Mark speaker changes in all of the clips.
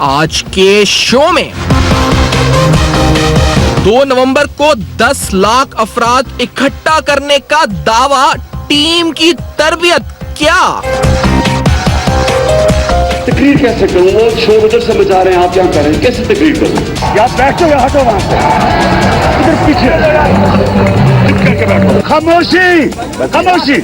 Speaker 1: आज के शो में। 2 नवंबर को 10 लाख अफराद इकट्ठा करने का दावा, टीम की तरबियत क्या?
Speaker 2: तकरीर कैसे करूं? वो शोर उधर से मचा रहे हैं, आप यहाँ कर रहे हैं, कैसे तकरीर करूं? या बैठो या हटो वहां से, इधर पीछे चुप करके बैठो। खामोशी, खामोशी।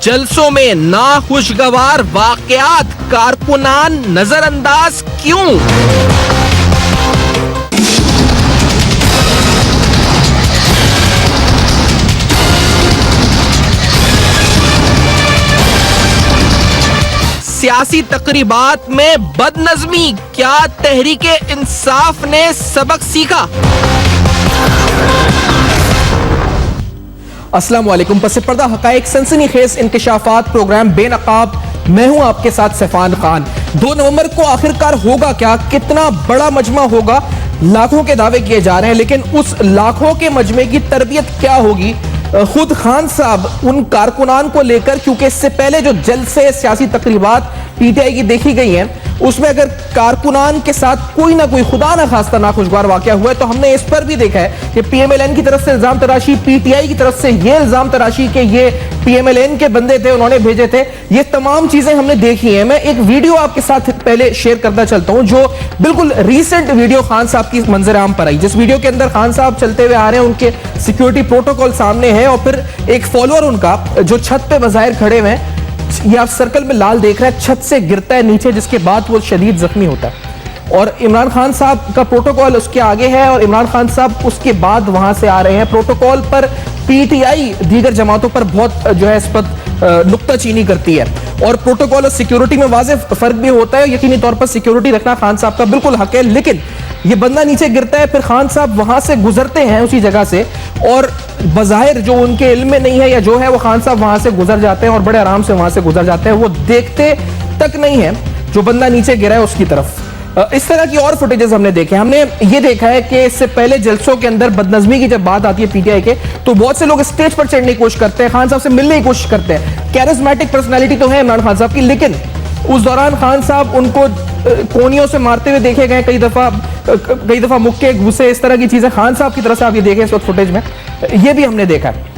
Speaker 1: जलसों में नाखुशगवार वाकयात, कारकुनान नजरअंदाज क्यों? सियासी तकरीबात में बदनज़मी, क्या तहरीके इंसाफ ने सबक सीखा? अस्सलाम वालेकुम। पस पर्दा हकाइक सनसनीखेज इंकशाफात प्रोग्राम बेनकाब, मैं हूं आपके साथ सैफान खान। 2 नवंबर को आखिरकार होगा क्या? कितना बड़ा मजमा होगा? लाखों के दावे किए जा रहे हैं, लेकिन उस लाखों के मजमे की तरबियत क्या होगी? खुद खान साहब उन कारकुनान को लेकर, क्योंकि इससे पहले जो जलसे सियासी तकरीबात पीटीआई की देखी गई हैं, उसमें अगर कारकुनान के साथ कोई ना कोई खुदा ना खास्ता नाखुशगवार वाकया हुआ है, तो हमने इस पर भी देखा है कि पीएमएलएन की तरफ से इल्जाम तराशी, पीटीआई की तरफ से ये इल्जाम तराशी कि ये पीएमएलएन के बंदे थे, उन्होंने भेजे थे। ये तमाम चीजें हमने देखी हैं। मैं एक वीडियो आपके साथ पहले शेयर करता चलता हूं, जो बिल्कुल रीसेंट वीडियो खान साहब की मंजर आम पर आई, जिस वीडियो के अंदर खान साहब चलते हुए आ रहे हैं, उनके सिक्योरिटी प्रोटोकॉल सामने है और फिर एक फॉलोअर उनका जो छत पे बज़ाहिर खड़े हुए हैं, ये आप सर्कल में लाल देख रहे हैं, छत से गिरता है नीचे, जिसके बाद वो शदीद जख्मी होता है। और इमरान खान साहब का प्रोटोकॉल उसके आगे है और इमरान खान साहब उसके बाद वहां से आ रहे हैं। प्रोटोकॉल पर पीटीआई दीगर जमातों पर बहुत जो है इस पर नुक्ताचीनी करती है और प्रोटोकॉल और सिक्योरिटी में वाज़ेह फर्क भी होता है। यकीनी तौर पर सिक्योरिटी रखना खान साहब का बिल्कुल हक है, लेकिन ये बंदा नीचे गिरता है, फिर खान साहब वहां से गुजरते हैं उसी जगह से, और बज़ाहिर जो उनके इल्म में नहीं है या जो है, वो खान साहब वहां से गुजर जाते हैं और बड़े आराम से वहां से गुजर जाते हैं। वो देखते तक नहीं है जो बंदा नीचे गिरा है उसकी तरफ। इस तरह की और फुटेजेस हमने देखे। हमने ये देखा है कि इससे पहले जलसों के अंदर बदनज़मी की जब बात आती है पीटीआई के, तो बहुत से लोग स्टेज पर चढ़ने की कोशिश करते हैं, खान साहब से मिलने की कोशिश करते हैं। कैरिस्मेटिक पर्सनैलिटी तो है इमरान खान साहब की, लेकिन उस दौरान खान साहब उनको कोनियों से मारते हुए देखे गए कई दफा मुक्के घूसे, इस तरह की चीजें खान साहब की तरफ से आप ये देखें इस वक्त फुटेज में, ये भी हमने देखा है।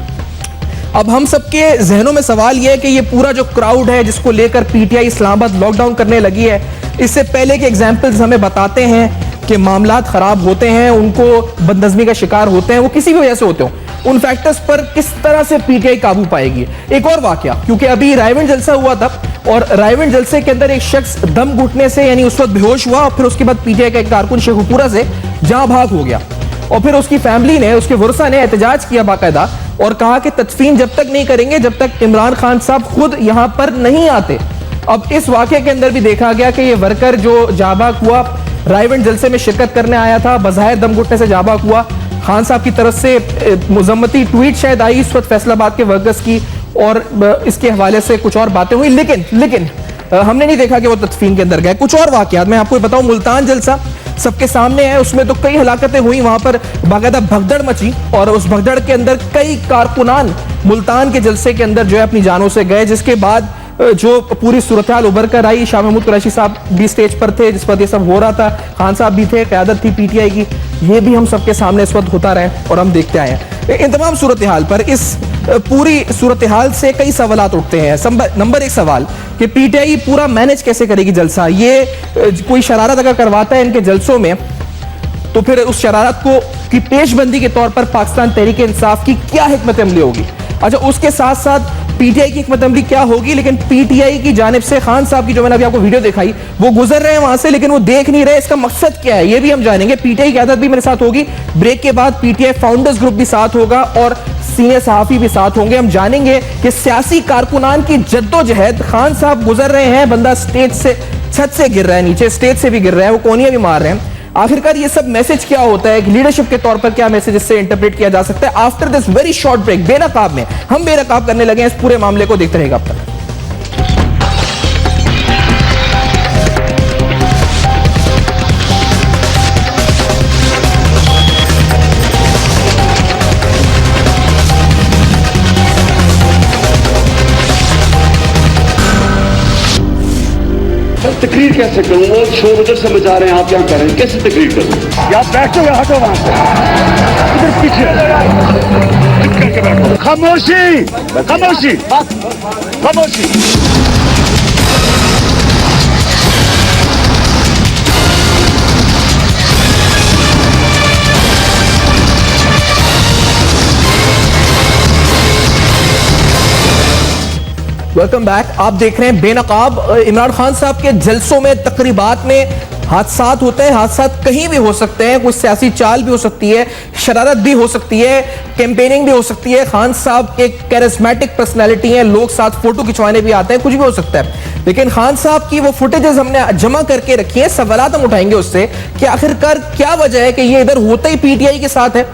Speaker 1: अब हम सबके जहनों में सवाल यह है कि ये पूरा जो क्राउड है जिसको लेकर पीटीआई इस्लामाबाद लॉकडाउन करने लगी है, इससे पहले के एग्जाम्पल्स हमें बताते हैं कि मामलात खराब होते हैं, उनको बदनज़मी का शिकार होते हैं, वो किसी भी वजह से होते हो, उन फैक्टर्स पर किस तरह से पीटीआई काबू पाएगी। एक और वाकया, क्योंकि अभी रायगढ़ जलसा हुआ था और रायगढ़ जलसे के अंदर एक शख्स दम घुटने से यानी उस वक्त बेहोश हुआ और फिर उसके बाद पीटीआई का एक कारकुन शेखुपुरा से जहां भाग हो गया और फिर उसकी फैमिली ने, उसके वर्सा ने एहतजाज किया बाकायदा और कहा कि तदफीन जब तक नहीं करेंगे जब तक इमरान खान साहब खुद यहां पर नहीं आते। अब इस वाकये के अंदर भी देखा गया कि ये वर्कर जो जाबाक हुआ, रायगढ़ जलसे में शिरकत करने आया था, बज़ाहिर दम घुटने से जाबाक हुआ। खान साहब की तरफ से मुज़म्मती ट्वीट शायद आई इस वक्त फैसलाबाद के वर्कर्स की और इसके हवाले से कुछ और बातें हुई, लेकिन हमने नहीं देखा कि वो तदफीन के अंदर गए। कुछ और वाकयात मैं आपको बताऊं, मुल्तान जलसा सबके सामने है, उसमें तो कई हलाकतें हुई, वहां पर बाकायदा भगदड़ मची और उस भगदड़ के अंदर कई कारकुनान मुल्तान के जलसे के अंदर जो है अपनी जानों से गए, जिसके बाद जो पूरी सूरत हाल उभर कर आई। शाह महमूद कुरैशी साहब भी स्टेज पर थे जिस पर यह सब हो रहा था, खान साहब भी थे, क़यादत थी पीटीआई की, ये भी हम सबके सामने इस वक्त होता रहे और हम देखते आए हैं। इन तमाम सूरत हाल पर, इस पूरी सूरत हाल से कई सवालात उठते हैं। नंबर 1 सवाल कि पीटीआई पूरा मैनेज कैसे करेगी जलसा? ये कोई शरारत अगर करवाता है इनके जलसों में, तो फिर उस शरारत को की पेशबंदी के तौर पर पाकिस्तान तहरीक इंसाफ की क्या हिकमत अमली होगी? अच्छा, उसके साथ साथ पीटीआई की हिकमत अमली क्या होगी? लेकिन पीटीआई की जानिब से खान साहब की जो मैंने अभी आपको वीडियो दिखाई, वो गुजर रहे हैं वहां से लेकिन वो देख नहीं रहे, इसका मकसद क्या है ये भी हम जानेंगे। पीटीआई की आदत भी मेरे साथ होगी, ब्रेक के बाद पीटीआई फाउंडर्स ग्रुप भी साथ होगा और सीनियर सहाफी भी साथ होंगे। हम जानेंगे कि सियासी कारकुनान की जद्दोजहद, खान साहब गुजर रहे हैं, बंदा स्टेज से, छत से गिर रहा है, नीचे स्टेज से भी गिर रहा है, वो कोनियां भी मार रहे हैं, आखिरकार ये सब मैसेज क्या होता है? लीडरशिप के तौर पर क्या मैसेज इससे इंटरप्रेट किया जा सकता है? After this very short break बेनकाब में हम बेनकाब करने लगे हैं इस पूरे मामले को, देखते रहेगा अब तक।
Speaker 2: तकरीर कैसे करूं? वो शोर उधर से मचा रहे हैं, आप यहाँ कर रहे हैं, कैसे तकरीर करूं? या बैठो या हटो वहां से, इधर पीछे चुप करके बैठो। खामोशी, खामोशी, खामोशी।
Speaker 1: Welcome back. आप देख रहे हैं बेनकाब। इमरान खान साहब के जलसों में, तकरीबात में हादसात होते हैं। हादसात कहीं भी हो सकते हैं, कोई सियासी चाल भी हो सकती है, शरारत भी हो सकती है, कैंपेनिंग भी हो सकती है। खान साहब एक कैरिस्मेटिक पर्सनैलिटी है, लोग साथ फोटो खिंचवाने भी आते हैं, कुछ भी हो सकता है। लेकिन खान साहब की वो फुटेजेस हमने जमा करके रखी है। सवालात हम उठाएंगे उससे कि आखिरकार क्या वजह है कि ये इधर होते ही पीटीआई के साथ है,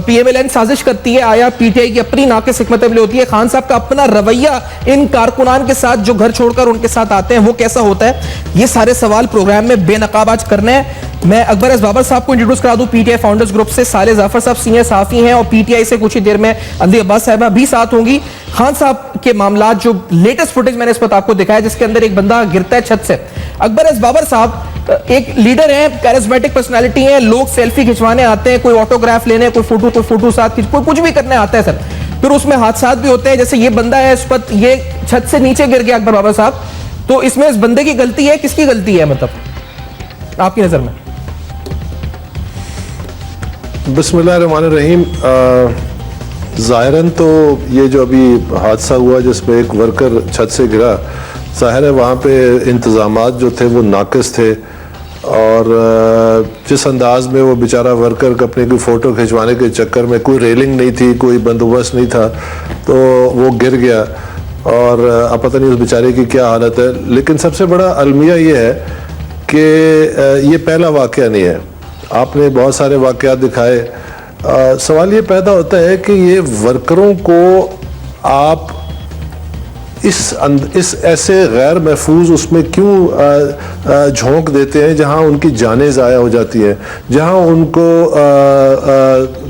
Speaker 1: पीएमएलएन साजिश करती है, आया पीटीआई की अपनी नाकिस हिकमत अमली होती है, खान साहब का अपना रवैया इन कारकुनान के साथ जो घर छोड़कर उनके साथ आते हैं वो कैसा होता है, ये सारे सवाल प्रोग्राम में बेनकाब आज करने हैं। मैं अकबर एस बाबर साहब को इंट्रोड्यूस करा दूं, पीटीआई फाउंडर्स ग्रुप से साले जाफर साहब सीनियर सहाफी हैं और पीटीआई से कुछ ही देर में अंधी अब्बास साहबा भी साथ होंगी। खान साहब के मामला, जो लेटेस्ट फुटेज मैंने इस वक्त आपको दिखाया जिसके अंदर एक बंदा गिरता है छत से। अकबर एस बाबर साहब एक लीडर हैं, कैरिस्मेटिक पर्सनालिटी हैं, लोग सेल्फी खिंचवाने आते हैं, कोई ऑटोग्राफ लेने, कोई फोटो साथ कोई कुछ भी करने आता है सर। फिर उसमें हादसात भी होते हैं, जैसे ये बंदा है, इस पर ये छत से नीचे गिर गया अकबर बाबर साहब, तो इसमें इस बंदे की गलती है, किसकी गलती है मतलब आपकी नजर में?
Speaker 3: बिस्मिल्लाहिर्रहमानिर्रहीम। ज़ाहिरन तो ये जो अभी हादसा हुआ जिसमें एक वर्कर छत से गिरा, ज़ाहिर है वहाँ पे इंतज़ामात जो थे वो नाकिस थे और जिस अंदाज में वो बेचारा वर्कर अपने कोई फ़ोटो खिंचवाने के चक्कर में, कोई रेलिंग नहीं थी, कोई बंदोबस्त नहीं था, तो वो गिर गया और अब पता नहीं उस बेचारे की क्या हालत है। लेकिन सबसे बड़ा अलमिया ये है कि ये पहला वाक़या नहीं है, आपने बहुत सारे वाक़यात दिखाए। सवाल ये पैदा होता है कि ये वर्करों को आप इस ऐसे गैर महफूज उसमें क्यों झोंक देते हैं जहां उनकी जानें ज़ाया हो जाती हैं, जहां उनको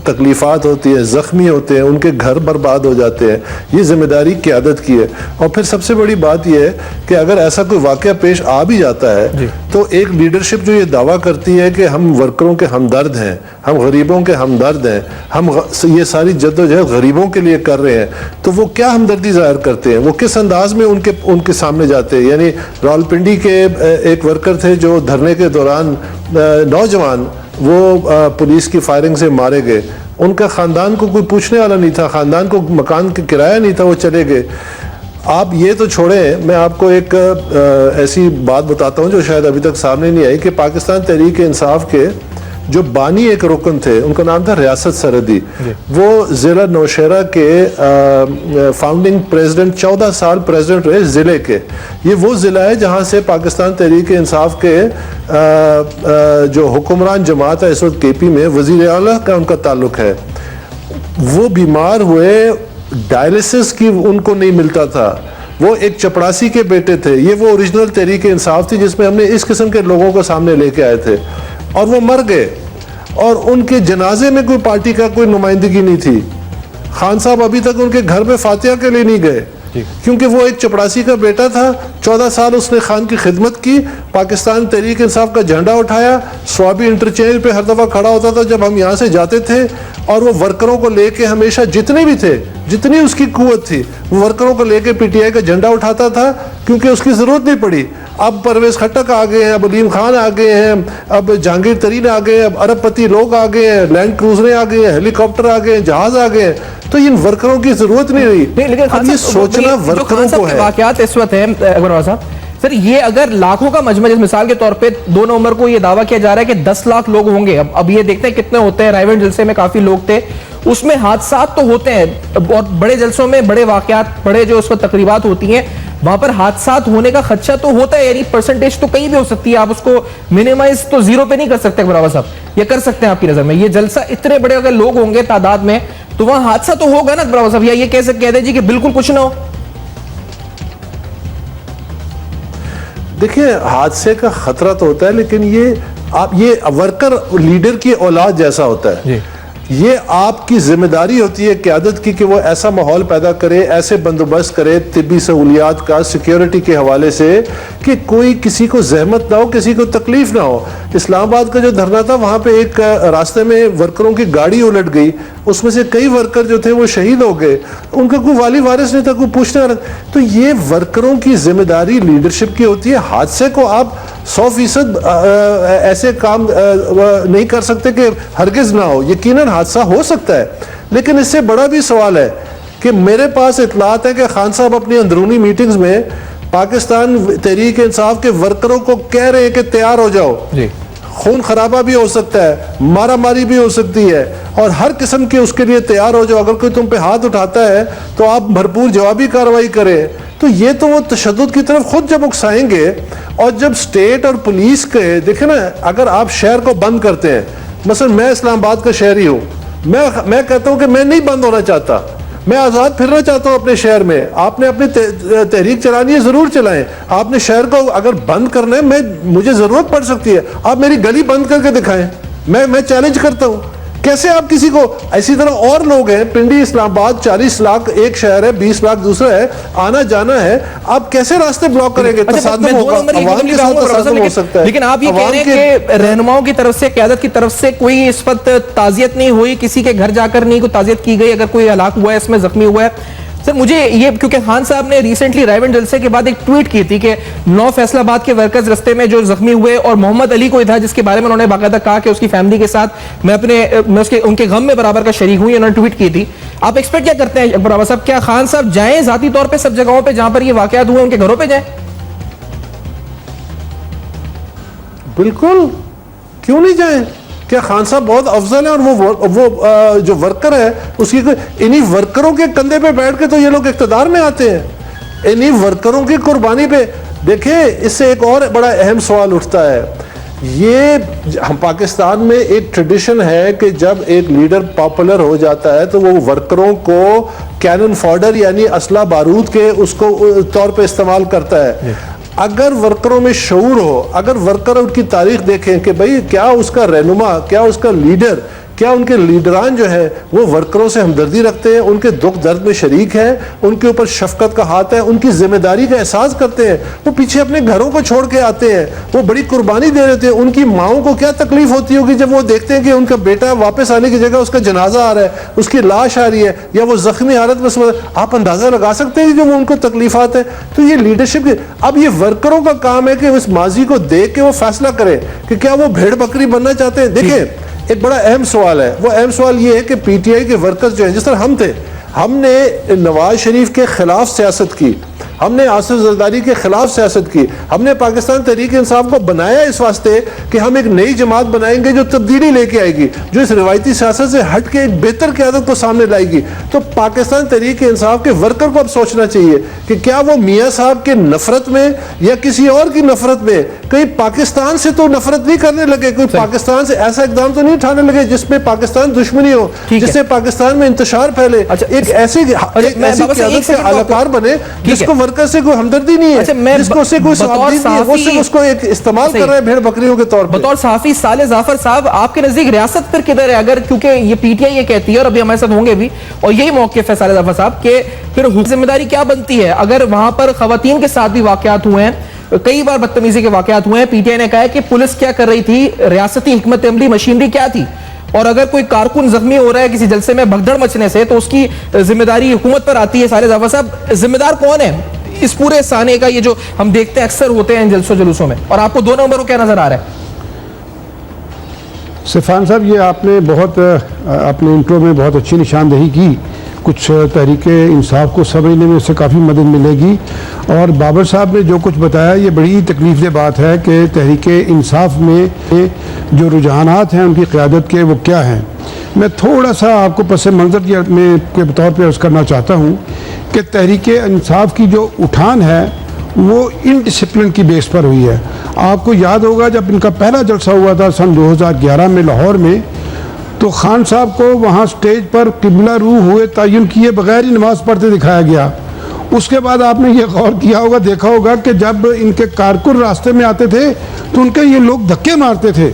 Speaker 3: तकलीफ़ात होती है, ज़ख्मी होते हैं, उनके घर बर्बाद हो जाते हैं। ये जिम्मेदारी क़यादत की है। और फिर सबसे बड़ी बात यह है कि अगर ऐसा कोई वाक़या पेश आ भी जाता है तो एक लीडरशिप जो ये दावा करती है कि हम वर्करों के हमदर्द हैं, हम गरीबों के हमदर्द हैं, हम ये सारी जद्दोजहद गरीबों के लिए कर रहे हैं, तो वो क्या हमदर्दी ज़ाहिर करते हैं, वो किस अंदाज में उनके सामने जाते हैं। यानी रावलपिंडी के एक वर्कर थे जो धरने के दौरान नौजवान वो पुलिस की फायरिंग से मारे गए, उनका ख़ानदान को कोई पूछने वाला नहीं था, ख़ानदान को मकान का किराया नहीं था, वो चले गए। आप ये तो छोड़ें, मैं आपको एक ऐसी बात बताता हूँ जो शायद अभी तक सामने नहीं आई कि पाकिस्तान तहरीक इंसाफ के जो बानी एक रुकन थे, उनका नाम था रियासत सरहदी, वो ज़िला नौशहरा के फाउंडिंग प्रेसिडेंट, 14 साल प्रेसिडेंट रहे ज़िले के। ये वो ज़िला है जहाँ से पाकिस्तान तहरीक इंसाफ के जो हुक्मरान जमात है इस वक्त केपी में, वज़ीर आला का उनका ताल्लुक़ है। वो बीमार हुए, डायलिसिस की उनको नहीं मिलता था, वो एक चपड़ासी के बेटे थे। ये वो ओरिजिनल तहरीक इंसाफ थी जिसमें हमने इस किस्म के लोगों को सामने लेके आए थे और वो मर गए और उनके जनाजे में कोई पार्टी का कोई नुमाइंदगी नहीं थी। खान साहब अभी तक उनके घर में फातिहा के लिए नहीं गए क्योंकि वो एक चपड़ासी का बेटा था। 14 साल उसने खान की खिदमत की, पाकिस्तान तहरीक इंसाफ का झंडा उठाया, स्वाबी इंटरचेंज पे हर दफ़ा खड़ा होता था जब हम यहाँ से जाते थे, और वो वर्करों को लेके हमेशा जितने भी थे, जितनी उसकी कुव्वत थी, वो वर्करों को लेके पीटीआई का झंडा उठाता था क्योंकि उसकी ज़रूरत नहीं पड़ी। अब परवेज़ खट्टक आ गए हैं, अब अलीम खान आ गए हैं, अब जहांगीर तरीन आ गए हैं, अब अरबपति लोग आ गए हैं, लैंड क्रूजरें आ गए हैं, हेलीकॉप्टर आ गए हैं, जहाज आ गए हैं, तो इन वर्करों की जरूरत नहीं रही।
Speaker 1: लेकिन
Speaker 3: ये सोचना वर्करों को है।
Speaker 1: वाकयात इस वक्त है अकबर साहब, सर ये अगर लाखों का मजमा, जिस मिसाल के तौर पे 2 नवंबर को ये दावा किया जा रहा है कि 10 लाख लोग होंगे, अब ये देखते हैं कितने होते हैं। रायवेंड जलसे में काफी लोग थे, उसमें हादसात तो होते हैं और बड़े जलसों में बड़े वाकयात, बड़े जो उसको तकरीबात होती हैं, वहां पर हादसात होने का खदशा तो होता है। यानी परसेंटेज तो कहीं भी हो सकती है, आप उसको मिनिमाइज तो 0 पे नहीं कर सकते बराबर साहब, ये कर सकते हैं आपकी नजर में? ये जलसा इतने बड़े अगर लोग होंगे तादाद में तो वहां हादसा तो होगा ना बराबर साहब, या ये कैसे कह दे जी कि बिल्कुल कुछ ना हो?
Speaker 3: देखिए, हादसे का खतरा तो होता है, लेकिन ये वर्कर लीडर की औलाद जैसा होता है। ये आपकी जिम्मेदारी होती है क़यादत की कि वो ऐसा माहौल पैदा करे, ऐसे बंदोबस्त करे तिब्बी सहूलियात का, सिक्योरिटी के हवाले से कि कोई किसी को जहमत ना हो, किसी को तकलीफ ना हो। इस्लामाबाद का जो धरना था, वहाँ पे एक रास्ते में वर्करों की गाड़ी उलट गई, उसमें से कई वर्कर जो थे वो शहीद हो गए, उनका कोई वाली वारिस नहीं था, कोई पूछने वाला। तो ये वर्करों की जिम्मेदारी लीडरशिप की होती है। हादसे को आप 100% ऐसे काम नहीं कर सकते कि हरगिज ना हो, यकीनन हादसा हो सकता है, लेकिन इससे बड़ा भी सवाल है कि मेरे पास इतलात है कि खान साहब अपनी अंदरूनी मीटिंग्स में पाकिस्तान तहरीक इंसाफ के वर्करों को कह रहे हैं कि तैयार हो जाओ, खून खराबा भी हो सकता है, मारा मारी भी हो सकती है, और हर किस्म के उसके लिए तैयार हो जाओ। अगर कोई तुम पे हाथ उठाता है तो आप भरपूर जवाबी कार्रवाई करें। तो ये तो वो तशद्दुद की तरफ खुद जब उकसाएंगे, और जब स्टेट और पुलिस के देखे ना, अगर आप शहर को बंद करते हैं, मसलन मैं इस्लामाबाद का शहरी हूँ, मैं कहता हूँ कि मैं नहीं बंद होना चाहता, मैं आज़ाद फिरना चाहता हूँ अपने शहर में। आपने अपनी तहरीक चलानी है, ज़रूर चलाएं। आपने शहर को अगर बंद करना है, मुझे ज़रूरत पड़ सकती है, आप मेरी गली बंद करके दिखाएं, मैं चैलेंज करता हूँ। कैसे आप किसी को, इसी तरह और लोग हैं, पिंडी इस्लामाबाद 40 लाख एक शहर है, 20 लाख दूसरा है, आना जाना है, आप कैसे रास्ते ब्लॉक करेंगे? तसादुम होगा, अवाम के साथ तसादुम हो सकता है।
Speaker 1: लेकिन आप ये कह रहे हैं कि रहनुमाओं की तरफ से, क़यादत की तरफ से कोई इस वक्त ताज़ियत नहीं हुई, किसी के घर जाकर नहीं कोई ताज़ियत की गई, अगर कोई हलाक हुआ है, इसमें जख्मी हुआ है? सर मुझे ये, क्योंकि खान साहब ने रिसेंटली रायबंद जलसे के बाद एक ट्वीट की थी कि 9 फैसलाबाद के वर्कर्स रस्ते में जो जख्मी हुए, और मोहम्मद अली को था जिसके बारे में उन्होंने बाकायदा कहा कि उसकी फैमिली के साथ मैं उनके गम में बराबर का शरीक हुई, उन्होंने ट्वीट की थी। आप एक्सपेक्ट क्या करते हैं अकबर साहब, क्या खान साहब जाएं जाती तौर पर सब जगहों पर जहां पर ये वाकयात हुए, उनके घरों पर जाएं?
Speaker 3: बिल्कुल, क्यों नहीं जाएं? क्या खान साहब बहुत अफजल है, और वो जो वर्कर है उसकी, इन्हीं वर्करों के कंधे पे बैठ के तो ये लोग इख्तिदार में आते हैं, इन्हीं वर्करों की कुर्बानी पे। देखिए, इससे एक और बड़ा अहम सवाल उठता है। ये हम पाकिस्तान में एक ट्रेडिशन है कि जब एक लीडर पॉपुलर हो जाता है तो वो वर्करों को कैनन फॉडर यानी असला बारूद के उसको तौर पे इस्तेमाल करता है। अगर वर्करों में शऊर हो, अगर वर्कर उनकी तारीख देखें कि भाई क्या उसका रहनुमा, क्या उसका लीडर, क्या उनके लीडरान जो है वो वर्करों से हमदर्दी रखते हैं, उनके दुख दर्द में शरीक हैं, उनके ऊपर शफकत का हाथ है, उनकी जिम्मेदारी का एहसास करते हैं, वो पीछे अपने घरों को छोड़ के आते हैं, वो बड़ी कुर्बानी दे रहे थे। उनकी माओं को क्या तकलीफ होती होगी जब वो देखते हैं कि उनका बेटा वापस आने की जगह उसका जनाजा आ रहा है, उसकी लाश आ रही है, या वो जख्मी हालत में। आप अंदाजा लगा सकते हैं कि जो वो उनको तकलीफात है। तो ये लीडरशिप, अब ये वर्करों का काम है कि उस माजी को देख के वो फैसला करें कि क्या वो भेड़ बकरी बनना चाहते हैं। देखिए, एक बड़ा अहम सवाल है, वो अहम सवाल ये है कि पीटीआई के वर्कर्स जो हैं, जिस तरह हम थे, हमने नवाज शरीफ के खिलाफ सियासत की, हमने आसिफ जरदारी के खिलाफ सियासत की, हमने पाकिस्तान तहरीक इंसाफ को बनाया इस वास्ते कि हम एक नई जमात बनाएंगे जो तब्दीली लेके आएगी, जो इस रिवायती सियासत से हट के एक बेहतर क़यादत को सामने लाएगी। तो पाकिस्तान तहरीक इंसाफ के वर्कर को अब सोचना चाहिए कि क्या वो मियाँ साहब के नफरत में या किसी और की नफरत में, कहीं पाकिस्तान से तो नफरत नहीं करने लगे, कोई पाकिस्तान से ऐसा इकदाम तो नहीं उठाने लगे जिसमें पाकिस्तान दुश्मनी हो, जिससे पाकिस्तान में इंतशार फैले, एक ऐसी क़यादत के अलाकार बने जिसको वर्कर से कोई हमदर्दी नहीं है, जिसको उससे कोई सवाबदीद नहीं है, वो सिर्फ उसको एक इस्तेमाल कर रहे हैं भेड़ बकरियों के तौर पर।
Speaker 1: बतौर सहाफी साले जाफर साहब, आपके नजदीक रियासत फिर किधर है? अगर, क्योंकि ये पीटीआई ये कहती है, और अभी हमारे साथ होंगे भी, और यही मौक़िफ़ है साले जाफर साहब के, फिर जिम्मेदारी क्या बनती है? अगर वहां पर खवातीन के साथ भी वाकयात हुए हैं, कई बार बदतमीजी के वाकयात हुए हैं, पीटीआई ने कहा है कि पुलिस क्या कर रही थी, रियासती हिकमत अमली मशीनरी क्या थी, और अगर कोई कारकुन जख्मी हो रहा है किसी जलसे में भगदड़ मचने से, तो उसकी जिम्मेदारी हुकूमत पर आती है। साले जाफर साहब, जिम्मेदार कौन है इस पूरे साने का? ये जो हम देखते हैं अक्सर होते हैं जलसों जुलूसों में, और आपको 2 नंबर को क्या नजर आ रहा है?
Speaker 4: सिफान साहब, ये आपने बहुत अपने इंट्रो में बहुत अच्छी निशानदेही की, कुछ तहरीक इंसाफ को समझने में उससे काफ़ी मदद मिलेगी। और बाबर साहब ने जो कुछ बताया, ये बड़ी तकलीफ़देह बात है कि तहरीक इंसाफ में जो रुझानात हैं उनकी क़यादत के, वो क्या हैं। मैं थोड़ा सा आपको पस मंज़र के तौर पर अर्ज़ करना चाहता हूँ कि तहरीक इंसाफ की जो उठान है वो इनडिसिप्लिन की बेस पर हुई है। आपको याद होगा जब इनका पहला जलसा हुआ था सन 2011 में लाहौर में, तो खान साहब को वहाँ स्टेज पर किबला रू हुए तयन किए बगैर ही नमाज़ पढ़ते दिखाया गया। उसके बाद आपने ये गौर किया होगा, देखा होगा कि जब इनके कारकुन रास्ते में आते थे तो उनके ये लोग धक्के मारते थे,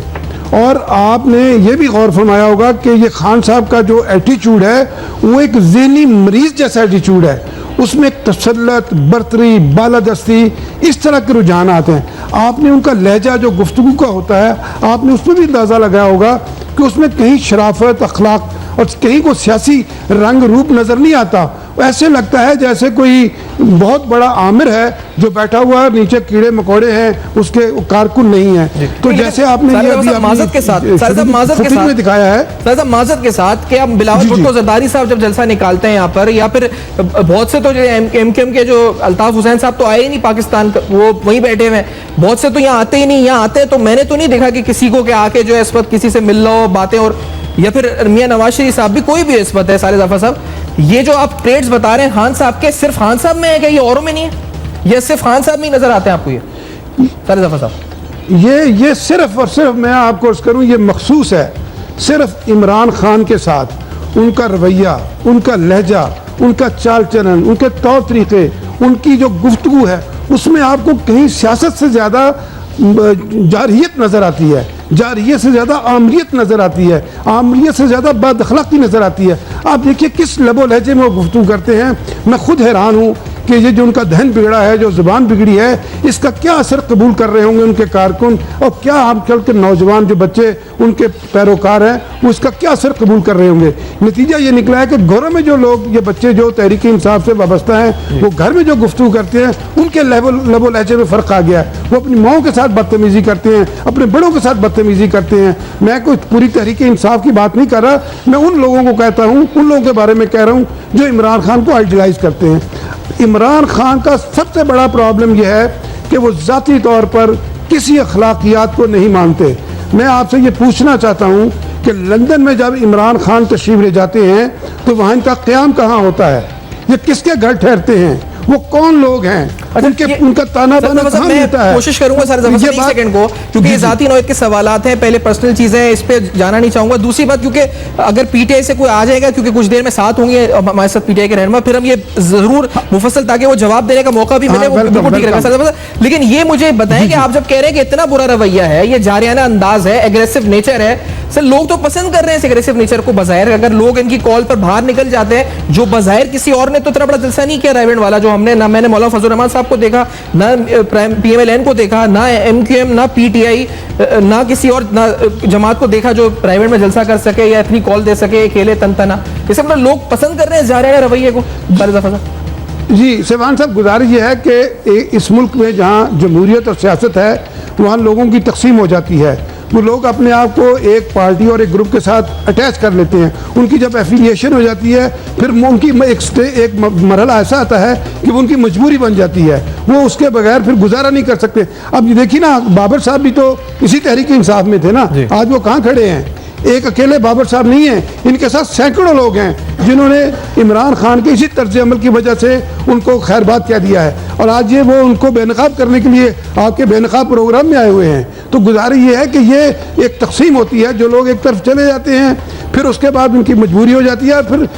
Speaker 4: और आपने ये भी गौर फरमाया होगा कि ये खान साहब का जो एटीट्यूड है वो एक ज़हनी मरीज जैसा एटीट्यूड है, उसमें तसल्लत, बर्तरी, बालादस्ती, इस तरह के रुझान आते हैं। आपने उनका लहजा जो गुफ्तगू का होता है, आपने उसमें भी अंदाज़ा लगाया होगा कि उसमें कहीं शराफत, अखलाक और कहीं को सियासी रंग रूप नज़र नहीं आता। ऐसे लगता है जैसे कोई बहुत बड़ा आमिर है जो बैठा हुआ है, नीचे कीड़े मकोड़े हैं, उसके कारकुन नहीं है। तो जैसे आपने ये अभी
Speaker 1: माजत के साथ
Speaker 4: में दिखाया है,
Speaker 1: माजत के साथ कि अब बिलावल भुट्टो जरदारी साहब जब जलसा निकालते हैं यहाँ पर, या फिर बहुत से तो जो एमकेएम के जो अल्ताफ हुसैन साहब तो आए ही नहीं पाकिस्तान, वो वहीं बैठे हुए हैं, बहुत से तो यहाँ आते ही नहीं। यहाँ आते हैं तो मैंने तो नहीं देखा कि किसी को के आके जो है इस वक्त किसी से मिल लो बातें, और या फिर मियां नवाज शरीफ साहब भी, कोई भी इस वक्त है, साले जाफर साहब, ये जो आप ट्रेड्स बता रहे हैं खान साहब के, सिर्फ खान साहब में है क्या, ये औरों में नहीं है? ये सिर्फ खान साहब में ही नजर आते हैं आपको ये साले जाफर साहब?
Speaker 4: ये सिर्फ और सिर्फ मैं आपको अर्ज करूं, ये मखसूस है सिर्फ इमरान खान के साथ। उनका रवैया, उनका लहजा, उनका चाल चलन, उनके तौर तरीके, उनकी जो गुफ्तगू है, उसमें आपको कहीं सियासत से ज़्यादा जारहियत नज़र आती है, जारहियत से ज़्यादा आमरियत नज़र आती है, आमरियत से ज़्यादा बदअखलाक़ी नज़र आती है। आप देखिए किस लबो लहजे में वो गुफ्तगू करते हैं। मैं खुद हैरान हूँ कि ये जो उनका दहन बिगड़ा है, जो ज़ुबान बिगड़ी है, इसका क्या असर कबूल कर रहे होंगे उनके कारकुन, और क्या आजकल के नौजवान जो बच्चे उनके पैरोकार हैं वो इसका क्या असर कबूल कर रहे होंगे। नतीजा ये निकला है कि घरों में जो लोग, ये बच्चे जो तहरीक इंसाफ से वाबस्ता हैं, वो घर में जो गुफ्तगू करते हैं उनके लबो लहजे में फ़र्क आ गया है। वो अपनी माओं के साथ बदतमीज़ी करते हैं, अपने बड़ों के साथ बदतमीज़ी करते हैं। मैं कोई पूरी तहरीक इंसाफ की बात नहीं कर रहा, मैं उन लोगों को कहता हूँ, उन लोगों के बारे में कह रहा हूँ जो इमरान खान को आइडियलाइज करते हैं। इमरान खान का सबसे बड़ा प्रॉब्लम यह है कि वो ज़ाती तौर पर किसी अखलाकियात को नहीं मानते। मैं आपसे ये पूछना चाहता हूँ कि लंदन में जब इमरान खान तशरीफ ले जाते हैं तो वहाँ इनका क़याम कहाँ होता है? ये किसके घर ठहरते हैं? वो कौन लोग हैं? उनका ताना बाना कहाँ मिलता है?
Speaker 1: कोशिश करूंगा सर एक सेकंड को, क्योंकि ये जाती नौयत के सवालात हैं, पहले पर्सनल चीजें हैं, इस पे जाना नहीं चाहूंगा। दूसरी बात, क्योंकि अगर पीटीआई से कोई आ जाएगा, क्योंकि कुछ देर में साथ होंगे हमारे साथ पीटीआई के रहनुमा, फिर हम ये जरूर मुफस्सल, ताकि वो जवाब देने का मौका भी मिले, वो बिल्कुल ठीक रहेगा। लेकिन ये मुझे बताएं कि आप जब कह रहे हैं कि इतना बुरा रवैया है, ये जारियाना अंदाज है, एग्रेसिव नेचर है, सर लोग तो पसंद कर रहे हैं इस एग्रेसिव नेचर को। बज़ाहिर अगर लोग इनकी कॉल पर बाहर निकल जाते हैं, जो बज़ाहिर किसी और ने तो इतना बड़ा जलसा नहीं किया रायवेंड वाला, जो हमने ना मैंने मौलाना फजल रहमान साहब को देखा, ना पीएमएलएन को देखा, ना एमक्यूएम, ना पीटीआई, ना किसी और ना जमात को देखा जो प्राइवेट में जलसा कर सके या इतनी कॉल दे सके अकेले तनतना। ये सब लोग पसंद कर रहे हैं जारियाना रवैये को।
Speaker 4: जी सेवान साहब, गुजारिश ये है कि इस मुल्क में जहाँ जमहूरियत और सियासत है, वहाँ लोगों की तकसीम हो जाती है। वो लोग अपने आप को एक पार्टी और एक ग्रुप के साथ अटैच कर लेते हैं। उनकी जब एफिलिएशन हो जाती है, फिर उनकी एक मरहला ऐसा आता है कि वो उनकी मजबूरी बन जाती है, वो उसके बगैर फिर गुजारा नहीं कर सकते। अब ये देखिए ना, बाबर साहब भी तो इसी तहरीक इंसाफ में थे ना, आज वो कहाँ खड़े हैं? एक अकेले बाबर साहब नहीं है, इनके साथ सैकड़ों लोग हैं जिन्होंने इमरान खान के इसी तर्ज अमल की वजह से उनको खैरबाद कह दिया है, और आज ये वो उनको बेनकाब करने के लिए आपके बेनकाब प्रोग्राम में आए हुए हैं। तो गुजारिश ये है कि ये एक तकसीम होती है, जो लोग एक तरफ चले जाते हैं, फिर उसके बाद उनकी मजबूरी हो जाती है, फिर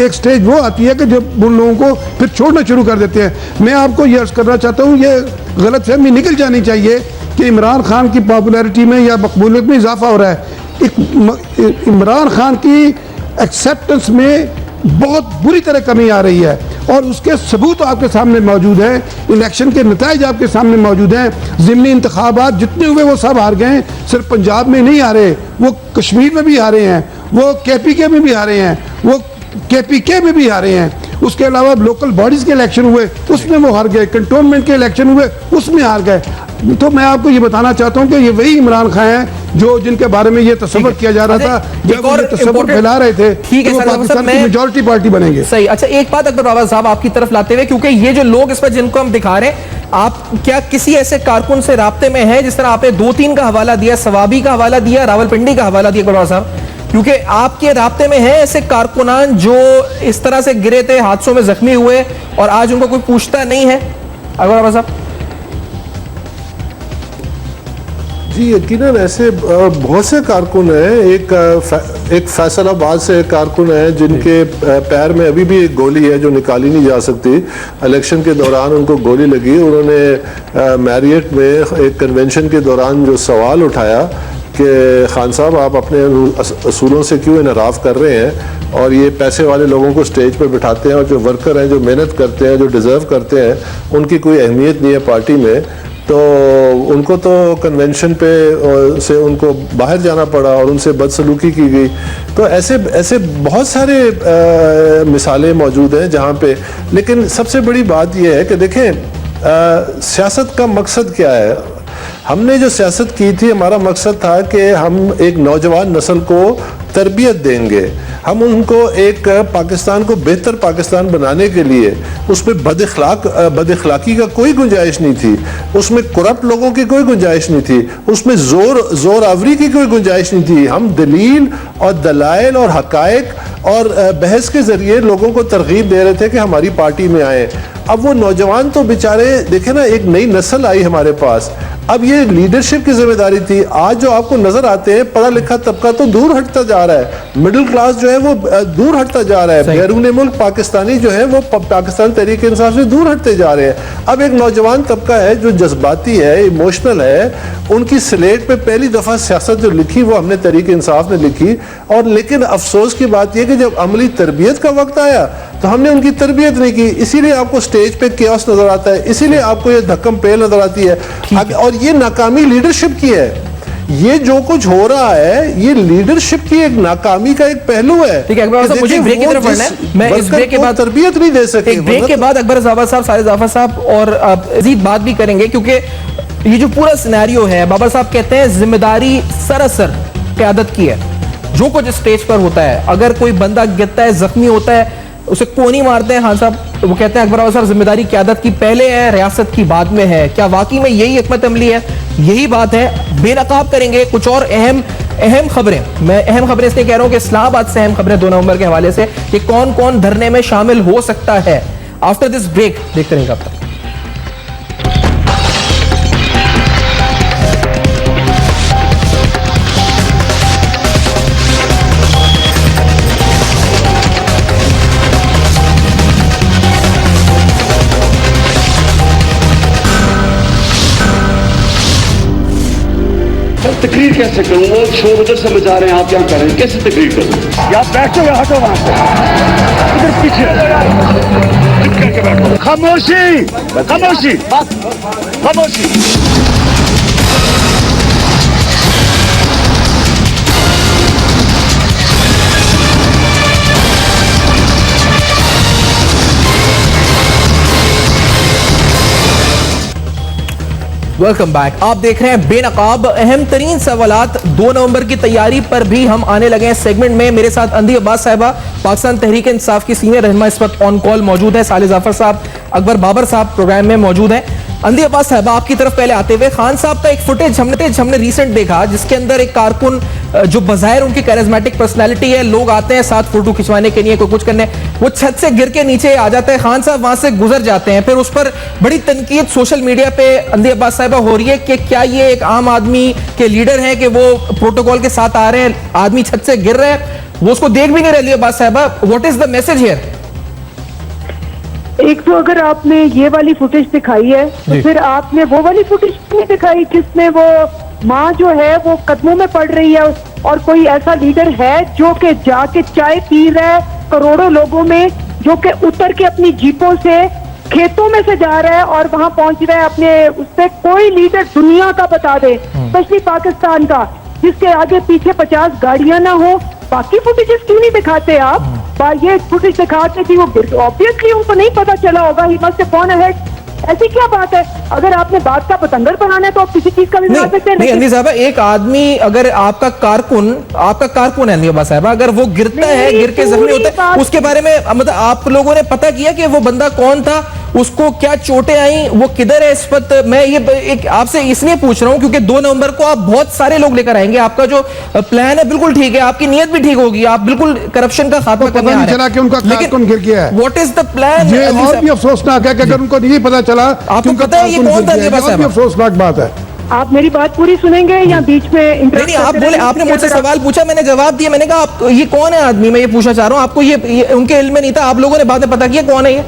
Speaker 4: एक स्टेज वो आती है कि जब उन लोगों को फिर छोड़ना शुरू कर देते हैं। मैं आपको ये अर्ज़ करना चाहता हूँ, ये गलतफहमी निकल जानी चाहिए कि इमरान खान की पॉपुलैरिटी में या मकबूलियत में इजाफा हो रहा है। इमरान खान की एक्सेप्टेंस में बहुत बुरी तरह कमी आ रही है, और उसके सबूत आपके सामने मौजूद हैं। इलेक्शन के नताइज आपके सामने मौजूद हैं। ज़िमनी इंतखाबात जितने हुए वो सब हार गए। सिर्फ पंजाब में नहीं हारे, वो कश्मीर में भी हारे हैं, वो केपीके में भी हारे हैं, वो केपीके में भी हारे हैं। उसके अलावा लोकल बॉडीज के इलेक्शन हुए, उसमें वो हार गए। कंटोनमेंट के इलेक्शन हुए, उसमें हार गए। तो मैं आपको ये बताना चाहता हूँ कि ये वही इमरान खान हैं जो जिनके बारे में ये तस्वर किया जा रहा था, जब वो तस्वर फैला रहे थे,
Speaker 1: ठीक है
Speaker 4: तो पाकिस्तान की मेजॉरिटी पार्टी बनेंगे।
Speaker 1: सही। अच्छा, एक बात अकबर बाबा साहब आपकी तरफ लाते हुए, क्योंकि ये जो लोग इस पर जिनको हम दिखा रहे हैं, आप क्या किसी ऐसे कारकुन से राब्ते में है? जिस तरह आपने 2-3 का हवाला दिया, सवाबी का हवाला दिया, रावलपिंडी का हवाला दिया अकबर बाबा साहब, क्योंकि आपके राब्ते में है ऐसे कारकुनान जो इस तरह से गिरे थे, हादसों में जख्मी हुए, और आज उनको कोई पूछता नहीं है अकबर बाबा साहब?
Speaker 3: जी यकीनन ऐसे बहुत से कारकुन हैं। एक फैसलाबाद से एक कारकुन है जिनके पैर में अभी भी एक गोली है जो निकाली नहीं जा सकती। इलेक्शन के दौरान उनको गोली लगी। उन्होंने मैरियट में एक कन्वेंशन के दौरान जो सवाल उठाया कि खान साहब आप अपने असूलों से क्यों इनहराफ कर रहे हैं और ये पैसे वाले लोगों को स्टेज पर बिठाते हैं और जो वर्कर हैं, जो मेहनत करते हैं, जो डिज़र्व करते हैं, उनकी कोई अहमियत नहीं है पार्टी में, तो उनको तो कन्वेंशन पे से उनको बाहर जाना पड़ा और उनसे बदसलूकी की गई। तो ऐसे ऐसे बहुत सारे मिसालें मौजूद हैं जहाँ पे, लेकिन सबसे बड़ी बात यह है कि देखें सियासत का मकसद क्या है। हमने जो सियासत की थी, हमारा मकसद था कि हम एक नौजवान नस्ल को तरबियत देंगे, हम उनको एक पाकिस्तान को बेहतर पाकिस्तान बनाने के लिए, उसमें बदअखलाकी का कोई गुंजाइश नहीं थी, उसमें करप्ट लोगों की कोई गुंजाइश नहीं थी, उसमें जोर आवरी की कोई गुंजाइश नहीं थी। हम दलील और दलाइल और हकायक और बहस के जरिए लोगों को तरगीब दे रहे थे कि हमारी पार्टी में आए। अब वो नौजवान तो बेचारे देखे ना, एक नई नस्ल आई हमारे पास, अब ये लीडरशिप की जिम्मेदारी थी। आज जो आपको नजर आते हैं, पढ़ा लिखा तबका तो दूर हटता जा रहा है, मिडिल क्लास जो है वो दूर हटता जा रहा है, बैरून मुल्क पाकिस्तानी जो है वो पाकिस्तान तहरीक इंसाफ से दूर हटते जा रहे हैं। अब एक नौजवान तबका है जो जज्बाती है, इमोशनल है, उनकी स्लेट पे पहली दफा सियासत जो लिखी वो हमने तहरीक इंसाफ ने लिखी। और लेकिन अफसोस की बात यह कि जब अमली तरबियत का वक्त आया तो हमने उनकी तरबियत नहीं की, इसीलिए आपको स्टेज पे केओस नजर आता है, इसीलिए आपको ये धक्कम पेल नजर आती है। और ये नाकामी लीडरशिप की है, ये जो कुछ हो रहा है ये लीडरशिप की एक नाकामी का एक पहलू है।
Speaker 1: ठीक है अकबर साहब, मुझे ब्रेक की तरफ बढ़ना है। मैं इस ब्रेक के बाद
Speaker 3: तरबियत नहीं दे सके,
Speaker 1: एक ब्रेक के बाद अकबर जाफर साहब, साले जाफर साहब और अजीज बात भी करेंगे, क्योंकि ये जो पूरा सिनेरियो है, बाबर साहब कहते हैं जिम्मेदारी सरासर क़यादत की है। जो कुछ स्टेज पर होता है, अगर कोई बंदा गिरता है, जख्मी होता है, उसे कोनी मारते हैं खान साहब, तो वो कहते हैं अकबर साहब जिम्मेदारी क़यादत की पहले है, रियासत की बाद में है। क्या वाकई में यही हिकमत अमली है? यही बात है। बेनकाब करेंगे कुछ और अहम खबरें। मैं अहम खबरें इसलिए कह रहा हूं कि इस्लामाबाद से अहम खबरें 2 नवंबर के हवाले से कि कौन कौन धरने में शामिल हो सकता है। आफ्टर दिस ब्रेक देखते रहेंगे अब तक।
Speaker 2: तकरीर कैसे करूं? वो शोर उधर से मचा रहे हैं, आप क्या कर रहे हैं, कैसे तकरीर करूं? या बैठो या हटो वहां से, इधर पीछे चुप करके बैठो। खामोशी, खामोशी, खामोशी।
Speaker 1: Welcome back. आप देख रहे हैं बेनकाब। अहम तरीन सवालात 2 नवंबर की तैयारी पर भी हम आने लगे हैं सेगमेंट में। मेरे साथ अंधी अब्बास साहिबा, पाकिस्तान तहरीक इंसाफ की सीनियर रहनुमा, इस वक्त ऑन कॉल मौजूद है। साले जाफर साहब, अकबर बाबर साहब प्रोग्राम में मौजूद हैं। अंधी अब्बास साहिबा, आपकी तरफ पहले आते हुए, खान साहब का एक फुटेज हमने रिसेंट देखा जिसके अंदर एक कारकुन जो बज़ाहिर उनकी कैरिज्मेटिक पर्सनैलिटी है, लोग आते हैं साथ फोटो खिंचवाने के लिए, कोई कुछ करने, वो छत से गिर के नीचे आ जाता है, खान साहब वहां से गुजर जाते हैं। फिर उस पर बड़ी तनकीद सोशल मीडिया पे अंधी अब्बास साहिबा हो रही है कि क्या ये एक आम आदमी के लीडर हैं कि वो प्रोटोकॉल के साथ आ रहे हैं, आदमी छत से गिर रहे हैं, वो उसको देख भी नहीं रहे। अब्बास साहिबा, what is the message here?
Speaker 5: एक तो अगर आपने ये वाली फुटेज दिखाई है तो फिर आपने वो वाली फुटेज नहीं दिखाई जिसमें वो माँ जो है वो कदमों में पड़ रही है और कोई ऐसा लीडर है जो कि जाके चाय पी रहा है करोड़ों लोगों में, जो कि उतर के अपनी जीपों से खेतों में से जा रहा है और वहां पहुंच रहा है अपने, उससे कोई लीडर दुनिया का बता दे, स्पेशली पाकिस्तान का, जिसके आगे पीछे 50 गाड़ियां ना हो। बाकी फुटेजेस क्यों नहीं दिखाते आप? ये फुटेज दिखाते थी, वो ऑब्वियसली उनको नहीं पता चला होगा, he must have gone ahead. ऐसी क्या बात है? अगर आपने बात का पतंगर बनाना है तो आप किसी चीज का भी बना सकते हैं।
Speaker 1: नहीं अंधी साहबा, एक आदमी अगर आपका कारकुन है अंधी साहबा, अगर वो गिरता है, गिर के जख्मी होता है, उसके बारे में मतलब आप लोगों ने पता किया कि वो बंदा कौन था, उसको क्या चोटें आई, वो किधर है इस वक्त? मैं ये एक आपसे इसलिए पूछ रहा हूं क्योंकि 2 नवंबर को आप बहुत सारे लोग लेकर आएंगे, आपका जो प्लान है बिल्कुल ठीक है, आपकी नीयत भी ठीक होगी, आप बिल्कुल करप्शन का खात्मा करने आ रहे हैं।
Speaker 4: चला कि उनका कारकुन गिर गया है।
Speaker 1: What is the plan?
Speaker 4: ये और भी अफसोसनाक है कि अगर उनको नहीं पता चला,
Speaker 1: आपको पता है ये कौन था?
Speaker 4: अफसोसनाक बात है।
Speaker 5: आप मेरी बात पूरी सुनेंगे या बीच में
Speaker 1: नहीं, आप बोले, आपने मुझसे सवाल पूछा, मैंने जवाब दिया, मैंने कहा आप ये कौन है आदमी, मैं ये पूछना चाह रहा हूं, आपको ये उनके इल्म में नहीं था, आप लोगों ने बाद में पता किया कौन है ये?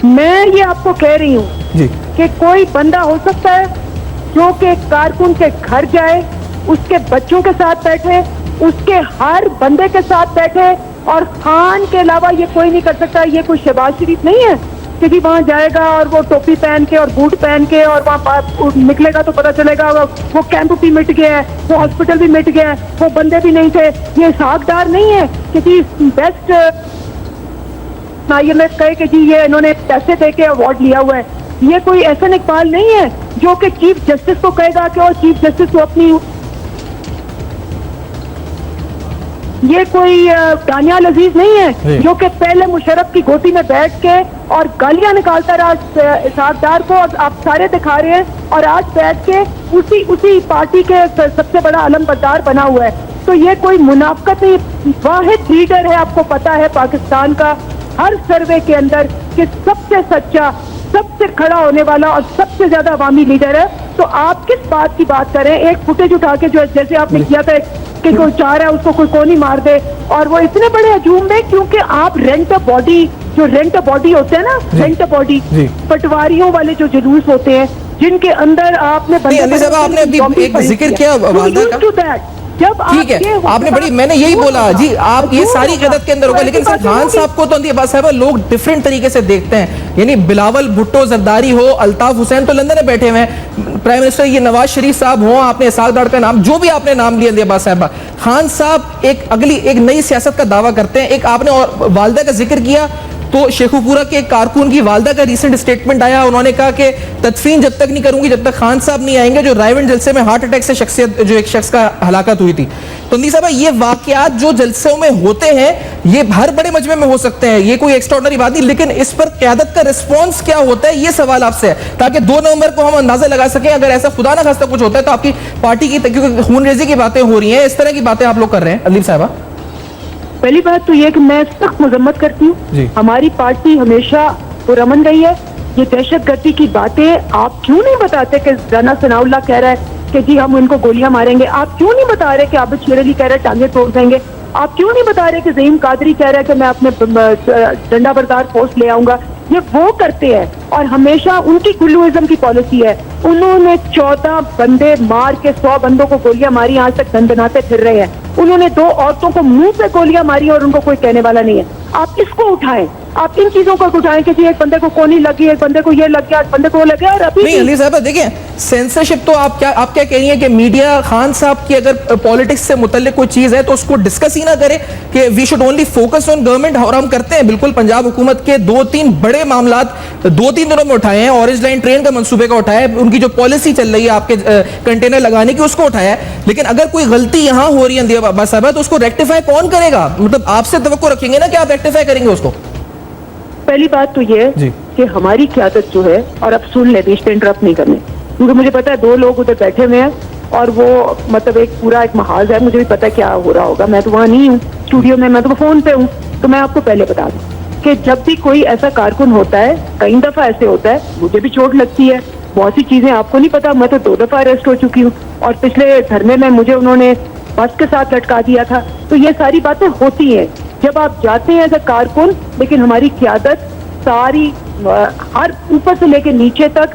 Speaker 5: मैं ये आपको कह रही हूँ कि कोई बंदा हो सकता है जो कि कारकुन के घर जाए, उसके बच्चों के साथ बैठे, उसके हर बंदे के साथ बैठे, और खान के अलावा ये कोई नहीं कर सकता। ये कोई शहबाज शरीफ नहीं है कि जी वहाँ जाएगा और वो टोपी पहन के और बूट पहन के और वहाँ निकलेगा तो पता चलेगा वो कैंप भी मिट गया है, वो हॉस्पिटल भी मिट गया है, वो बंदे भी नहीं थे। ये सागदार नहीं है कि जी बेस्ट IMF कहे कि जी ये इन्होंने पैसे दे के अवार्ड लिया हुआ है। ये कोई एहसन इकबाल नहीं है जो कि चीफ जस्टिस को कहेगा कि और चीफ जस्टिस को अपनी, ये कोई दानियाल अजीज नहीं है जो कि पहले मुशर्रफ की गोदी में बैठ के और गालियां निकालता रहा सागदार को, और आप सारे दिखा रहे हैं, और आज बैठ के उसी पार्टी के सबसे बड़ा अलमबरदार बना हुआ है। तो ये कोई मुनाफकत नहीं, वाहिद लीडर है, आपको पता है पाकिस्तान का हर सर्वे के अंदर कि सबसे सच्चा, सबसे खड़ा होने वाला और सबसे ज्यादा अवामी लीडर है। तो आप किस बात की बात करें? एक फुटेज उठा के जो जैसे आपने किया था कि कोई चाह रहा है उसको कोई कौन ही मार दे, और वो इतने बड़े हजूम में, क्योंकि आप रेंट अ बॉडी, जो रेंट अ बॉडी होते हैं ना, रेंट अ बॉडी, पटवारियों वाले जो जुलूस होते हैं जिनके अंदर आपने
Speaker 1: आपने अभी एक जिक्र किया वालदा का, ठीक है, आपने बड़ी, मैंने यही बोला जी, आप ये सारी क़यादत के अंदर होगा, लेकिन सर खान साहब को तो अब्बास साहब लोग डिफरेंट तरीके से देखते हैं। यानी बिलावल भुट्टो जरदारी हो, अल्ताफ हुसैन तो लंदन में बैठे हुए हैं, प्राइम मिनिस्टर ये नवाज शरीफ साहब हो, आपने इसाक डार का नाम, जो भी आपने नाम लिया अब्बास साहब, खान साहब एक नई सियासत का दावा करते हैं। एक आपने और वालदा का जिक्र किया, तो शेखुपुरा के एक कारकुन की वालदा का रीसेंट स्टेटमेंट आया, उन्होंने कहा कि तदफीन जब तक नहीं करूंगी जब तक खान साहब नहीं आएंगे, जो रायवन जलसे में हार्ट अटैक से एक शख्स का हलाकत हुई थी। तो अंदी साहब, ये वाकयात जो जलसों में होते हैं ये हर बड़े मजमे में हो सकते हैं, ये कोई एक्स्ट्राऑर्डिनरी बात नहीं, लेकिन इस पर क़यादत का रिस्पॉन्स क्या होता है, ये सवाल आपसे है, ताकि 2 नवंबर को हम अंदाजा लगा सकें अगर ऐसा खुदा ना खास्ता कुछ होता है तो आपकी पार्टी की, क्योंकि खून रेजी की बातें हो रही हैं, इस तरह की बातें आप लोग कर रहे हैं। अलीम साहबा,
Speaker 5: पहली बात तो ये कि मैं सख्त मजम्मत करती हूँ, हमारी पार्टी हमेशा पुरअमन रही है। ये दहशतगर्दी की बातें आप क्यों नहीं बताते कि राना सनाउल्लाह कह रहा है कि जी हम उनको गोलियां मारेंगे? आप क्यों नहीं बता रहे कि आबिद शेर अली कह रहे हैं टांगे तोड़ देंगे? आप क्यों नहीं बता रहे कि ज़हीम कादरी कह रहा है कि मैं अपने डंडा बरदार फोर्स ले आऊंगा? ये वो करते हैं, और हमेशा उनकी गुल्लूइज्म की पॉलिसी है। उन्होंने 14 बंदे मार के 100 बंदों को गोलियां मारी, आज तक धन बनाते फिर रहे हैं। उन्होंने 2 औरतों को मुंह पे गोलियां मारी और उनको कोई कहने वाला नहीं है। आप इसको उठाएं, आप इन चीजों को उठाएं कि जी एक बंदे को कोनी लगी, एक बंदे को ये लग गया, एक बंदे को वो लग गया। और अभी
Speaker 1: नहीं अली साहब देखिए, सेंसरशिप तो आप क्या कह रही हैं कि मीडिया खान साहब की अगर पॉलिटिक्स से मुतल्लिक कोई चीज है तो उसको डिस्कस ही ना करे, कि we should only focus on government. और हम करते हैं बिल्कुल, पंजाब हुकूमत के 2-3 बड़े मामला 2-3 दिनों में उठाए हैं। ऑरेंज लाइन ट्रेन का मंसूबे का उठाया है, उनकी जो पॉलिसी चल रही है आपके कंटेनर लगाने की उसको उठाया है, लेकिन अगर कोई गलती यहां हो रही है अब्बास साहब तो उसको रेक्टिफाई कौन करेगा? मतलब आपसे तवक्को रखेंगे ना कि आप रेक्टिफाई करेंगे उसको?
Speaker 5: पहली बात तो ये कि हमारी क़यादत जो है, और अब सुन ले, बीच पे इंटरप्ट नहीं करने, क्योंकि मुझे पता है 2 लोग उधर बैठे हुए हैं और वो मतलब एक पूरा एक महाज है, मुझे भी पता है क्या हो रहा होगा। मैं तो वहां नहीं हूँ स्टूडियो में, मैं तो फोन पे हूँ। तो मैं आपको पहले बता दूं कि जब भी कोई ऐसा कारकुन होता है, कई दफा ऐसे होता है, मुझे भी चोट लगती है, बहुत सी चीजें आपको नहीं पता, मैं तो 2 दफा अरेस्ट हो चुकी हूँ, और पिछले धरने में मुझे उन्होंने बस के साथ लटका दिया था। तो ये सारी बातें होती हैं जब आप जाते हैं एज अ कारकुन, लेकिन हमारी क़यादत सारी हर ऊपर से लेकर नीचे तक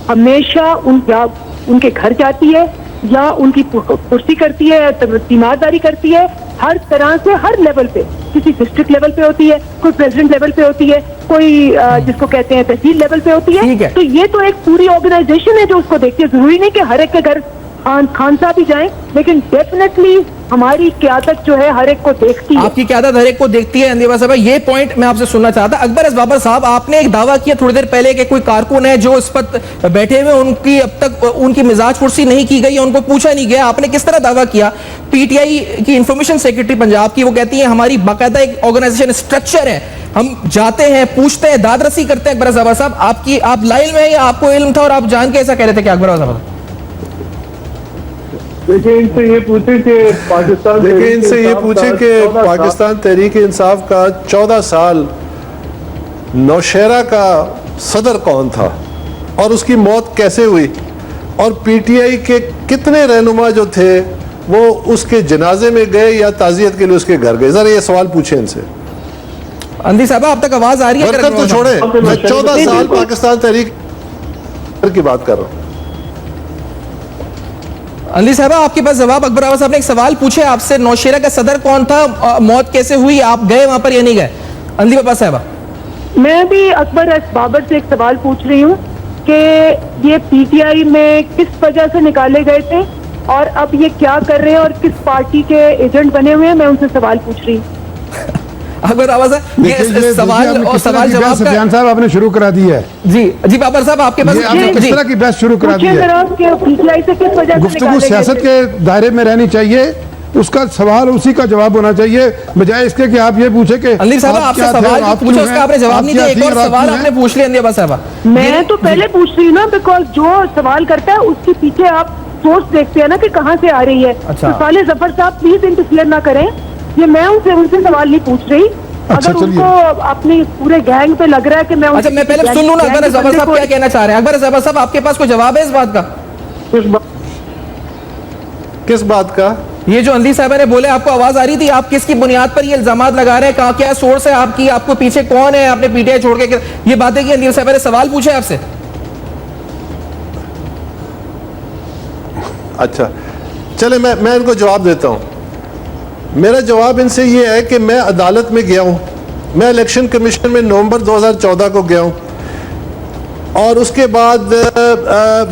Speaker 5: हमेशा उनके घर जाती है या उनकी कुर्सी करती है, तीमारदारी करती है, हर तरह से हर लेवल पे, किसी डिस्ट्रिक्ट लेवल पे होती है, कोई प्रेसिडेंट लेवल पे होती है, कोई जिसको कहते हैं तहसील लेवल पे होती है। तो ये तो एक पूरी ऑर्गेनाइजेशन है जो उसको देखती है। जरूरी नहीं कि हर एक के घर खान साहब ही जाएं, लेकिन डेफिनेटली हमारी क़यादत जो है हर एक को देखती है।
Speaker 1: आपकी क़यादत हर एक को देखती है अंदिया साहब, ये पॉइंट मैं आपसे सुनना चाहता। अकबर अज़ बाबर साहब, आपने एक दावा किया थोड़ी देर पहले कि कोई कारकुन है जो इस पर बैठे हुए, उनकी अब तक उनकी मिजाज पुरसी नहीं की गई, उनको पूछा नहीं गया। आपने किस तरह दावा किया? पीटीआई की इंफॉर्मेशन सेक्रेटरी पंजाब की वो कहती है हमारी बाकायदा एक ऑर्गेनाइजेशन स्ट्रक्चर है, हम जाते हैं, पूछते हैं, दादरसी करते हैं। अकबर अज़ बाबर साहब, आप लाइन में या आपको इल्म था और आप जान के ऐसा कह रहे थे कि अकबर अज़ बाबर?
Speaker 6: देखिए इनसे ये पूछे कि
Speaker 3: पाकिस्तान तहरीक इंसाफ का 14 साल नौशहरा का सदर कौन था और उसकी मौत कैसे हुई, और पीटीआई के कितने रहनुमा जो थे वो उसके जनाजे में गए या ताजियत के लिए उसके घर गए? जरा ये सवाल पूछे इनसे।
Speaker 1: अंदी साहब, आप तक आवाज आ रही है?
Speaker 3: तो छोड़े, मैं 14 साल पाकिस्तान तहरीक की बात कर रहा हूँ।
Speaker 1: अंजलि साहबा, आपके पास जवाब। अकबर आवाज साहब ने एक सवाल पूछे आपसे, नौशेरा का सदर कौन था, मौत कैसे हुई, आप गए वहां पर या नहीं गए? अंजलि बाबा साहबा,
Speaker 5: मैं भी अकबर एस बाबर से एक सवाल पूछ रही हूँ कि ये पीटीआई में किस वजह से निकाले गए थे और अब ये क्या कर रहे हैं और किस पार्टी के एजेंट बने हुए हैं, मैं उनसे सवाल पूछ रही हूँ।
Speaker 1: अकबर आवाज साहब, ये सवाल और सवाल जवाब का
Speaker 4: सफियान साहब आपने शुरू करा दी है।
Speaker 1: जी जी बाबर साहब, आपके पास
Speaker 4: आपने किस तरह की बहस शुरू करा दी
Speaker 5: पूछिए
Speaker 4: है?
Speaker 5: जरा कि पीटीआई से किस वजह से
Speaker 4: गुफ्तगू
Speaker 5: निकाले गए
Speaker 4: सियासत
Speaker 5: थे?
Speaker 4: के दायरे में रहनी चाहिए, उसका सवाल उसी का जवाब होना चाहिए, बजाय इसके कि आप ये पूछे कि
Speaker 1: अंजलि साहब, आपसे सवाल पूछा, उसका आपने जवाब नहीं दिया। एक और सवाल आपने पूछ लिया अंजलि साहबा।
Speaker 5: मैं तो पहले पूछ रही हूँ ना, बिकॉज जो सवाल करता है उसके पीछे आप सोर्स देखते हैं ना कि कहाँ से आ रही है।
Speaker 1: अच्छा।
Speaker 5: तो साले जफर साहब प्लीज इंटरफियर ना करें, ये मैं उनसे सवाल नहीं पूछ रही।
Speaker 4: अच्छा,
Speaker 5: अगर
Speaker 4: चलिए।
Speaker 5: उनको अपने पूरे गैंग पे लग रहा है कि मैं
Speaker 1: अच्छा, मैं पहले सुन लूं ना अकबर जबर साहब क्या कहना चाह रहे हैं। अकबर जबर साहब, आपके पास कोई जवाब है इस बात का?
Speaker 3: किस बात का?
Speaker 1: ये जो अंजलि साहब ने बोले, आपको आवाज आ रही थी, आप किसकी बुनियाद पर ये इल्जामात लगा रहे हैं, कहाँ क्या सोर्स है आपकी, आपको पीछे कौन है, आपने पीटीआई छोड़ के ये बातें की? अंजलि साहब ने सवाल पूछे आपसे।
Speaker 3: अच्छा, चले मैं इनको जवाब देता हूं। मेरा जवाब इनसे ये है कि मैं अदालत में गया हूं, मैं इलेक्शन कमीशन में नवंबर 2014 को गया हूं और उसके बाद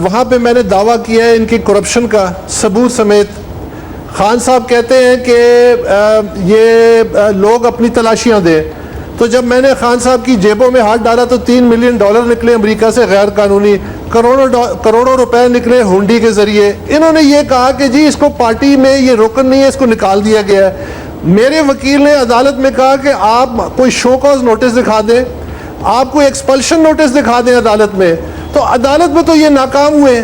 Speaker 3: वहां पे मैंने दावा किया है इनकी करप्शन का सबूत समेत। खान साहब कहते हैं कि ये लोग अपनी तलाशियां दें, तो जब मैंने खान साहब की जेबों में हाथ डाला तो $3 मिलियन निकले अमेरिका से गैर कानूनी, करोड़ों रुपए निकले हुंडी के जरिए। इन्होंने ये कहा कि जी इसको पार्टी में ये रुकन नहीं है, इसको निकाल दिया गया है। मेरे वकील ने अदालत में कहा कि आप कोई शो कॉज नोटिस दिखा दें, आप कोई एक्सपल्शन नोटिस दिखा दें अदालत में। तो अदालत में तो ये नाकाम हुए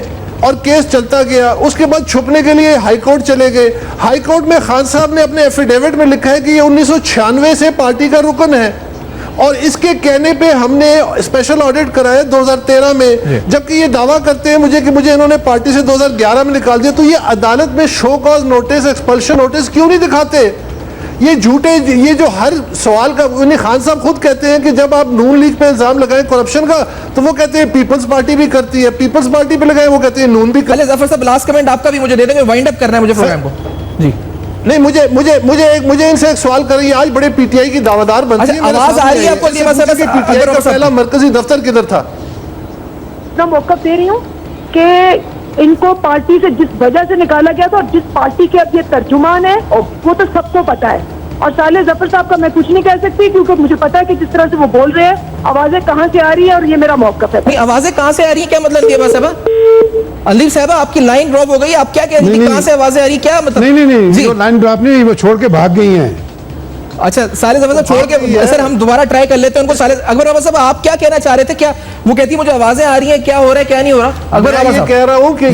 Speaker 3: और केस चलता गया। उसके बाद छुपने के लिए हाई कोर्ट चले गए। हाई कोर्ट में खान साहब ने अपने एफिडेविट में लिखा है कि ये 1996 से पार्टी का रुकन है और इसके कहने पे हमने स्पेशल ऑडिट कराया 2013 में, जबकि ये दावा करते हैं मुझे कि मुझे इन्होंने पार्टी से 2011 में निकाल दिया। तो ये अदालत में show cause notice, expulsion notice क्यों नहीं दिखाते? ये झूठे, ये जो हर सवाल का उन्हें खान साहब खुद कहते हैं कि जब आप नून लीग पे इल्जाम लगाएं करप्शन का, तो वो कहते हैं पीपल्स पार्टी भी करती है, पीपल्स पार्टी पे लगाए वो कहते हैं नून भी
Speaker 1: पहले जफर साहब लास्ट कमेंट आपका भी मुझे दे देंगे, वाइंड अप करना है मुझे प्रोग्राम को। जी
Speaker 3: नहीं, मुझे इनसे एक सवाल कर रही है। आज बड़े पीटीआई की दावेदार बनती है।
Speaker 1: अच्छा, आवाज आ रही है आपको?
Speaker 3: पीटीआई का पहला मरकजी दफ्तर किधर था?
Speaker 5: मैं मौका दे रही हूँ कि इनको पार्टी से जिस वजह से निकाला गया था और जिस पार्टी के अब ये तर्जुमान है वो तो सबको पता है। और साले जफर साहब का मैं कुछ नहीं कह सकती क्योंकि मुझे पता है कि जिस तरह से वो बोल रहे हैं आवाजें कहाँ से आ रही है और ये मेरा मौकफ है।
Speaker 1: नहीं, आवाजें कहाँ से आ रही है क्या मतलब ये बात साहबा? अंजलि साहबा, आपकी लाइन ड्रॉप हो गई, आप क्या कह रही थी, कहाँ से आवाजें आ रही, क्या मतलब?
Speaker 4: नहीं,
Speaker 1: जी।
Speaker 4: जो लाइन ड्रॉप नहीं, वो छोड़ के भाग गई हैं।
Speaker 1: अच्छा, साले जफर साहब छोड़ के, सर हम दोबारा ट्राई कर लेते हैं उनको। साले अकबर बाबा साहब, आप क्या कहना चाह रहे थे? क्या वो कहती मुझे आवाजें आ रही हैं, क्या हो रहा है क्या नहीं हो रहा? अकबर बाबा
Speaker 3: मैं ये
Speaker 1: साहब
Speaker 3: कह रहा हूँ कि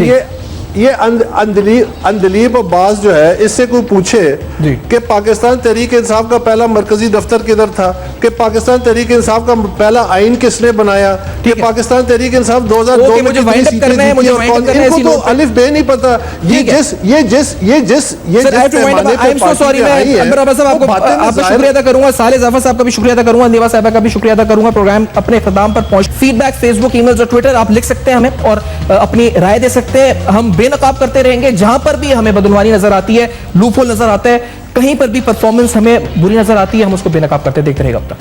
Speaker 3: ये अंदलीब अब्बास जो है, इससे कोई पूछे कि पाकिस्तान तहरीक इंसाफ का पहला मरकजी दफ्तर किधर था, कि पाकिस्तान तहरीक इंसाफ का पहला आइन किसने बनाया, कि पाकिस्तान तहरीक इंसाफ 2002 में
Speaker 1: मुझे
Speaker 3: कितनी
Speaker 1: वाइंड अप
Speaker 3: सीटें
Speaker 1: करना है,
Speaker 3: जीती
Speaker 1: मुझे
Speaker 3: और
Speaker 1: वाइंड अप
Speaker 3: कौन,
Speaker 1: करना है,
Speaker 3: इनको
Speaker 1: इसी
Speaker 3: तो
Speaker 1: नोट पर।
Speaker 3: अलिफ बे नहीं पता। ये जिस पैमाने पे पार्टी में आई है,
Speaker 1: अकबर बाबा साहब,
Speaker 3: वो बातें
Speaker 1: आपका
Speaker 3: जाहिर-
Speaker 1: शुक्रिया अदा करूंगा, साले जफर साहब का भी शुक्रिया अदा करूंगा, अंदिवा साहब का भी शुक्रिया अदा करूंगा। प्रोग्राम अपने इख्तिताम पर पहुंच। फीडबैक फेसबुक, ईमेल्स और ट्विटर आप लिख सकते हैं हमें और अपनी राय दे सकते हैं। हम बेनकाब करते रहेंगे, जहां पर भी हमें बदनवानी नजर आती है, लूपहोल नजर आता है, कहीं पर भी परफॉर्मेंस हमें बुरी नजर आती है, हम उसको बेनकाब करते देखते रहेगा अब तक।